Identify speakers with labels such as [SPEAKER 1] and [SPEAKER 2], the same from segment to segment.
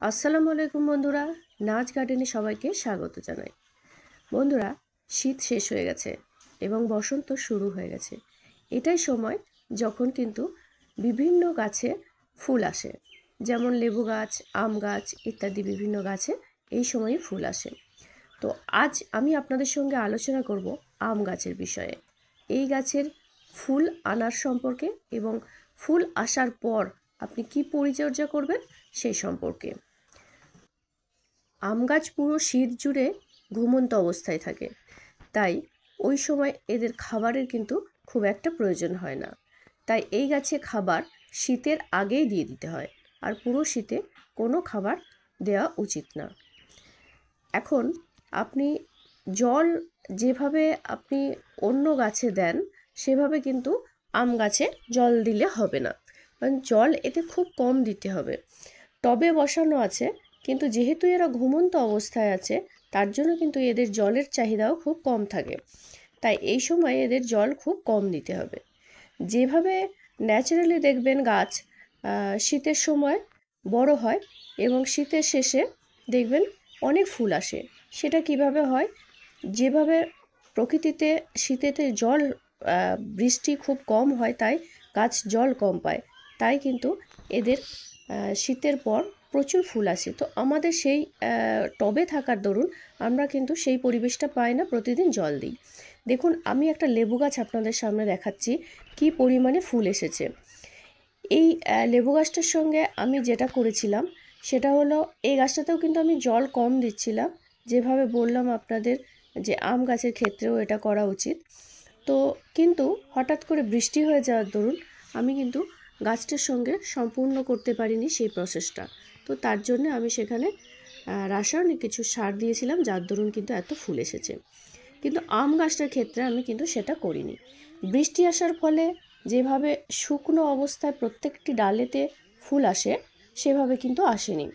[SPEAKER 1] আসসালামু আলাইকুম বন্ধুরা, নাচ গার্ডেনে সবাইকে স্বাগত জানাই। বন্ধুরা, শীত শেষ হয়ে গেছে এবং বসন্ত শুরু হয়ে গেছে। এটাই সময় যখন কিন্তু বিভিন্ন গাছে ফুল আসে, যেমন লেবু গাছ, আম গাছ ইত্যাদি বিভিন্ন গাছে এই সময়ই ফুল আসে। তো আজ আমি আপনাদের সঙ্গে আলোচনা করব আম গাছের বিষয়ে। এই গাছের ফুল আনার সম্পর্কে এবং ফুল আসার পর আপনি কি পরিচর্যা করবেন সেই সম্পর্কে। আম গাছ পুরো শীত জুড়ে ঘুমন্ত অবস্থায় থাকে, তাই ওই সময় এদের খাবারের কিন্তু খুব একটা প্রয়োজন হয় না। তাই এই গাছে খাবার শীতের আগেই দিয়ে দিতে হয়, আর পুরো শীতে কোনো খাবার দেওয়া উচিত না। এখন আপনি জল যেভাবে আপনি অন্য গাছে দেন সেভাবে কিন্তু আম গাছে জল দিলে হবে না, কারণ জল এতে খুব কম দিতে হবে। টবে বসানো আছে, কিন্তু যেহেতু এরা ঘুমন্ত অবস্থায় আছে তার জন্য কিন্তু এদের জলের চাহিদাও খুব কম থাকে। তাই এই সময় এদের জল খুব কম দিতে হবে। যেভাবে ন্যাচারালি দেখবেন গাছ শীতের সময় বড় হয় এবং শীতের শেষে দেখবেন অনেক ফুল আসে। সেটা কিভাবে হয়? যেভাবে প্রকৃতিতে শীতেতে জল বৃষ্টি খুব কম হয়, তাই গাছ জল কম পায়, তাই কিন্তু এদের শীতের পর প্রচুর ফুল আসে। তো আমাদের সেই টবে থাকার দরুন আমরা কিন্তু সেই পরিবেশটা পাই না, প্রতিদিন জল দিই। দেখুন, আমি একটা লেবু গাছ আপনাদের সামনে দেখাচ্ছি কি পরিমাণে ফুল এসেছে। এই লেবু গাছটার সঙ্গে আমি যেটা করেছিলাম সেটা হলো, এই গাছটাতেও কিন্তু আমি জল কম দিচ্ছিলাম, যেভাবে বললাম আপনাদের যে আম গাছের ক্ষেত্রেও এটা করা উচিত। তো কিন্তু হঠাৎ করে বৃষ্টি হয়ে যাওয়ার দরুন আমি কিন্তু গাছটার সঙ্গে সম্পূর্ণ করতে পারিনি সেই প্রসেসটা। তো তার জন্য আমি সেখানে রাসায়নিক কিছু সার দিয়েছিলাম, যার দরুন কিন্তু এত ফুল এসেছে। কিন্তু আম গাছটার ক্ষেত্রে আমি কিন্তু সেটা করিনি। বৃষ্টি আসার ফলে যেভাবে শুকনো অবস্থায় প্রত্যেকটি ডালেতে ফুল আসে সেভাবে কিন্তু আসেনি,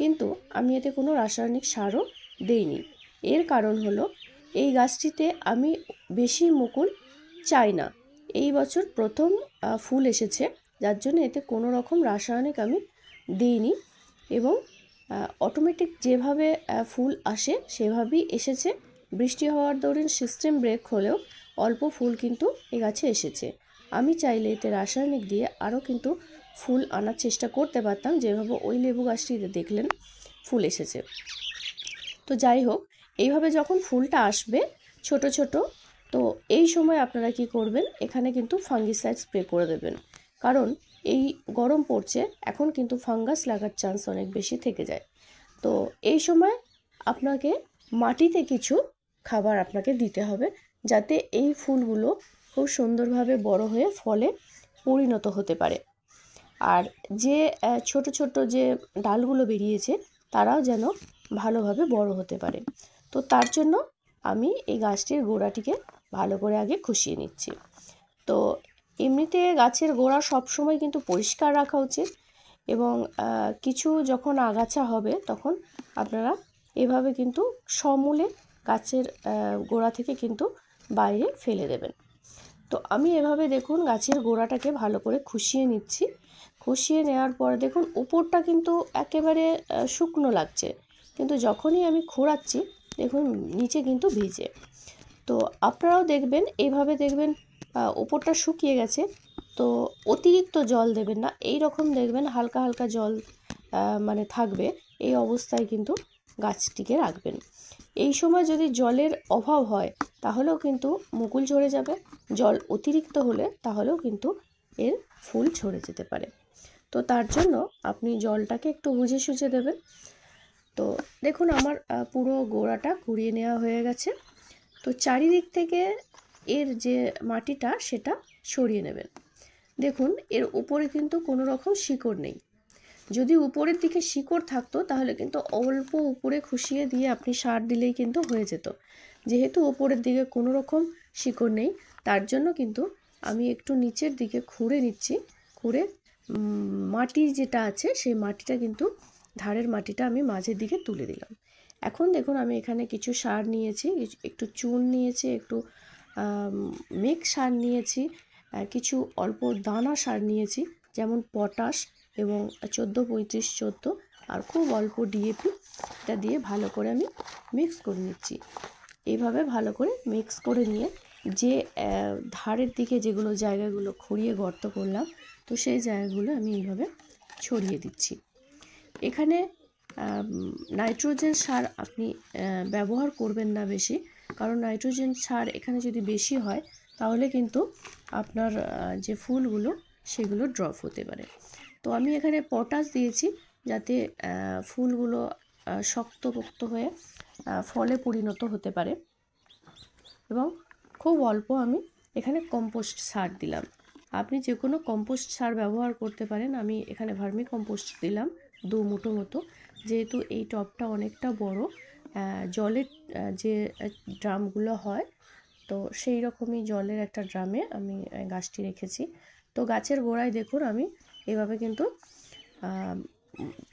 [SPEAKER 1] কিন্তু আমি এতে কোনো রাসায়নিক সারও দেইনি। এর কারণ হলো, এই গাছটিতে আমি বেশি মুকুল চাই না। এই বছর প্রথম ফুল এসেছে, যার জন্য এতে কোনো রকম রাসায়নিক আমি দিইনি এবং অটোমেটিক যেভাবে ফুল আসে সেভাবেই এসেছে। বৃষ্টি হওয়ার দরুন সিস্টেম ব্রেক হলেও অল্প ফুল কিন্তু এ গাছে এসেছে। আমি চাইলে এতে রাসায়নিক দিয়ে আরও কিন্তু ফুল আনার চেষ্টা করতে পারতাম, যেভাবে ওই লেবু গাছটিতে দেখলেন ফুল এসেছে। তো যাই হোক, এইভাবে যখন ফুলটা আসবে ছোট ছোট, তো এই সময় আপনারা কি করবেন, এখানে কিন্তু ফাঙ্গিসাইড স্প্রে করে দেবেন, কারণ এই গরম পড়ছে, এখন কিন্তু ফাঙ্গাস লাগার চান্স অনেক বেশি থেকে যায়। তো এই সময় আপনাকে মাটিতে কিছু খাবার আপনাকে দিতে হবে, যাতে এই ফুলগুলো খুব সুন্দরভাবে বড় হয়ে ফলে পরিণত হতে পারে। আর যে ছোট ছোট যে ডালগুলো বেরিয়েছে তারাও যেন ভালোভাবে বড় হতে পারে। তো তার জন্য আমি এই গাছটির গোড়াটিকে ভালো করে আগে খুশিয়ে নিচ্ছি। তো এমনিতে গাছের গোড়া সবসময় কিন্তু পরিষ্কার রাখা উচিত, এবং কিছু যখন আগাছা হবে তখন আপনারা এভাবে কিন্তু সমূলে গাছের গোড়া থেকে কিন্তু বাইরে ফেলে দেবেন। তো আমি এভাবে দেখুন গাছের গোড়াটাকে ভালো করে খুশিয়ে নিচ্ছি। খুশিয়ে নেওয়ার পরে দেখুন উপরটা কিন্তু একেবারে শুকনো লাগছে, কিন্তু যখনই আমি খোঁড়াচ্ছি দেখুন নিচে কিন্তু ভিজে। তো আপনারাও দেখবেন, এইভাবে দেখবেন উপরটা শুকিয়ে গেছে। তো অতিরিক্ত জল দেবেন না, এই রকম দেখবেন হালকা হালকা জল মানে থাকবে, এই অবস্থায় কিন্তু গাছটিকে রাখবেন। এই সময় যদি জলের অভাব হয় তাহলেও কিন্তু মুকুল ঝরে যাবে, জল অতিরিক্ত হলে তাহলেও কিন্তু এর ফুল ঝরে যেতে পারে। তো তার জন্য আপনি জলটাকে একটু বুঝে সুঝে দেবেন। তো দেখুন আমার পুরো গোড়াটা কুড়িয়ে নেওয়া হয়ে গেছে। তো চারিদিক থেকে এর যে মাটিটা সেটা সরিয়ে নেবেন। দেখুন এর উপরে কিন্তু কোনো রকম শিকড় নেই। যদি উপরের দিকে শিকড় থাকতো তাহলে কিন্তু অল্প উপরে খুশিয়ে দিয়ে আপনি সার দিলেই কিন্তু হয়ে যেত। যেহেতু উপরের দিকে কোনো রকম শিকড় নেই, তার জন্য কিন্তু আমি একটু নিচের দিকে খুঁড়ে নিচ্ছি। খুঁড়ে মাটি যেটা আছে সেই মাটিটা কিন্তু ধারের মাটিটা আমি মাঝের দিকে তুলে দিলাম। এখন দেখুন আমি এখানে কিছু সার নিয়েছি, একটু চুন নিয়েছি, একটু মিক্স সার নিয়েছি, কিছু অল্প দানা সার নিয়েছি, যেমন পটাশ এবং 14-35-14 আর খুব অল্প ডিএপি, এটা দিয়ে ভালো করে আমি মিক্স করে নিচ্ছি। এইভাবে ভালো করে মিক্স করে নিয়ে যে ধারের দিকে যেগুলো জায়গাগুলো খুঁড়িয়ে গর্ত করলাম, তো সেই জায়গাগুলো আমি এইভাবে ছড়িয়ে দিচ্ছি। এখানে নাইট্রোজেন সার আপনি ব্যবহার করবেন না বেশি, কারণ নাইট্রোজেন সার এখানে যদি বেশি হয় তাহলে কিন্তু আপনার যে ফুলগুলো সেগুলো ড্রপ হতে পারে। তো আমি এখানে পটাশ দিয়েছি যাতে ফুলগুলো শক্তপোক্ত হয়ে ফলে পরিণত হতে পারে, এবং খুব অল্প আমি এখানে কম্পোস্ট সার দিলাম। আপনি যে কোনো কম্পোস্ট সার ব্যবহার করতে পারেন। আমি এখানে ভার্মি কম্পোস্ট দিলাম 2 মুঠো মতো, যেহেতু এই টবটা অনেকটা বড়, জলের যে ড্রামগুলো হয় তো সেই রকমই জলের একটা ড্রামে আমি গাছটি রেখেছি। তো গাছের গোড়ায় দেখুন আমি এভাবে কিন্তু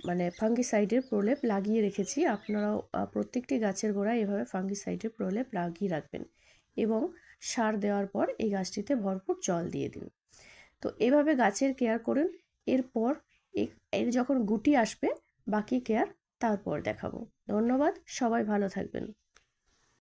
[SPEAKER 1] মানে ফাঙ্গিসাইডের প্রলেপ লাগিয়ে রেখেছি। আপনারাও প্রত্যেকটি গাছের গোড়ায় এভাবে ফাঙ্গিসাইডের প্রলেপ লাগিয়ে রাখবেন এবং সার দেওয়ার পর এই গাছটিতে ভরপুর জল দিয়ে দিন। তো এভাবে গাছের কেয়ার করুন। এরপর এর যখন গুটি আসবে বাকি কেয়ার তারপর দেখাবো। ধন্যবাদ, সবাই ভালো থাকবেন।